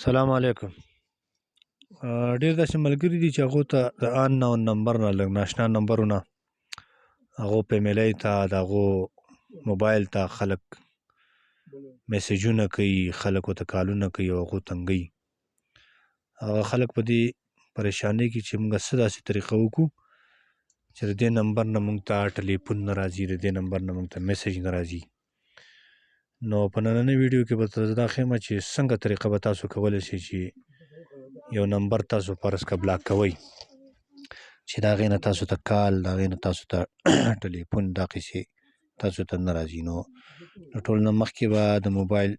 سلام علیکم. ډیر داسې ملګري دي چې هغو ته د ان نون نمبر نه لږ ناشنا نمبرونه هغو په ایمیلۍ ته د هغو موبایل ته خلک میسیجونه کوي، خلک ورته کالونه کوي او هغو تنګوي. هغه خلک په دې پریشانۍ کې چې موږ څه داسې طریقه وکړو چې د دې نمبر نه موږ ته ټلیفون نه راځي، د دې نمبر نه موږ ته میسیج نه راځي. نو په نننۍ ویډیو کې به زه دا ښیم چې څنګه طریقه به تاسو کولی شئ چې یو نمبر تاسو فرض که بلاک کوئ چې د هغې نه تاسو ته کال، د هغې نه تاسو ته ټلیفون، دا قیسې تاسو ته نه راځي. نو د ټول نه مخکې به د موبایل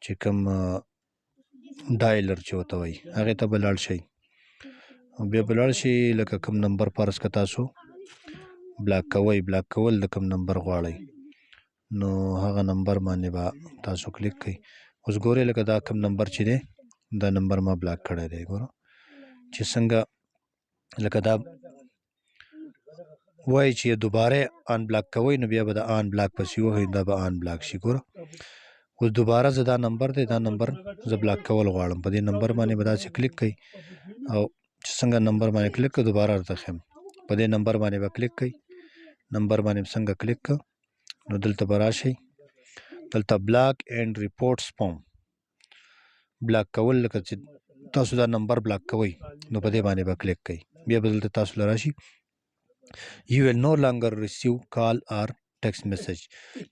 چې کوم ډایلر چې ورته وایي هغې ته به لاړ شئ او بیا به لاړ شئ لکه کوم نمبر فرض که تاسو بلاک کوئ، بلاک کول د کوم نمبر غواړئ نو هغه نمبر باندې به تاسو کلیک کوئ. اوس ګورئ لکه دا کوم نمبر چې دی دا نمبر ما بلاک کړی دی. ګوره چې څنګه لکه دا وایي چې دوباره آن بلاک کوئ نو بیا به د آن بلاک پسې ووهئ، دا به آن بلاک شي. ګوره اوس دوباره زه دا نمبر دی، دا نمبر زه بلاک کول غواړم، په دې نمبر باندې به داسې کلیک کوئ او چې څنګه نمبر باندې کلیک کړه دوباره درته ښیم، په دې نمبر باندې به کلیک کوئ. نمبر باندې څنګه کلیک کړه نو دلته به راشئ، دلته بلاک اینډ ریپورټ سپام بلاک کول، لکه چې تاسو دا نمبر بلاک کوئ نو په دې باندې به کلیک کوئ. بیا به دلته تاسو له راشي you will no longer receive call or text message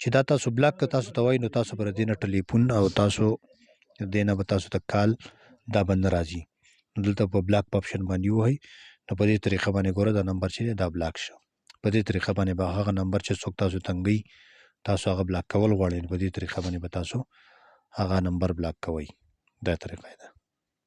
چې دا تاسو بلاک که تاسو ته وایي نو تاسو به د دې نه ټلیفون او تاسو د دې نه به تاسو ته کال دا به نه راځي. نو دلته په بلاک په اپشن باندې ووهئ نو په دې طریقه باندې ګوره دا نمبر چې دی دا بلاک شو. په دې طریقه باندې به هغه نمبر چې څوک تاسو تنګوي تاسو هغه بلاک کول غواړئ نو په دې طریقه باندې به تاسو هغه نمبر بلاک کوئ. دا طریقه ده.